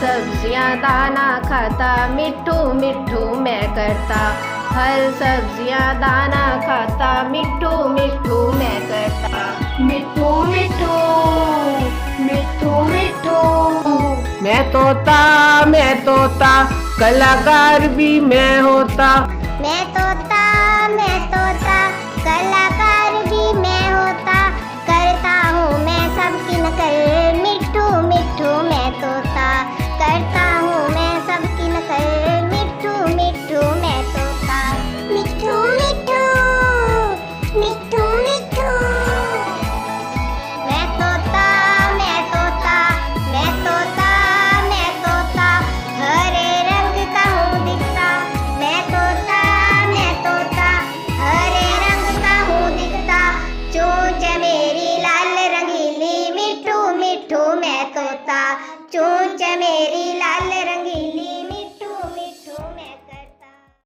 सब्जियां दाना खाता, मिट्ठू मिट्ठू मैं करता। फल सब्जियां दाना खाता, मिट्ठू मिट्ठू मैं करता। मिट्ठू मिट्ठू मिट्ठू मिट्ठू। मैं तोता कलाकार भी मैं होता। मैं तो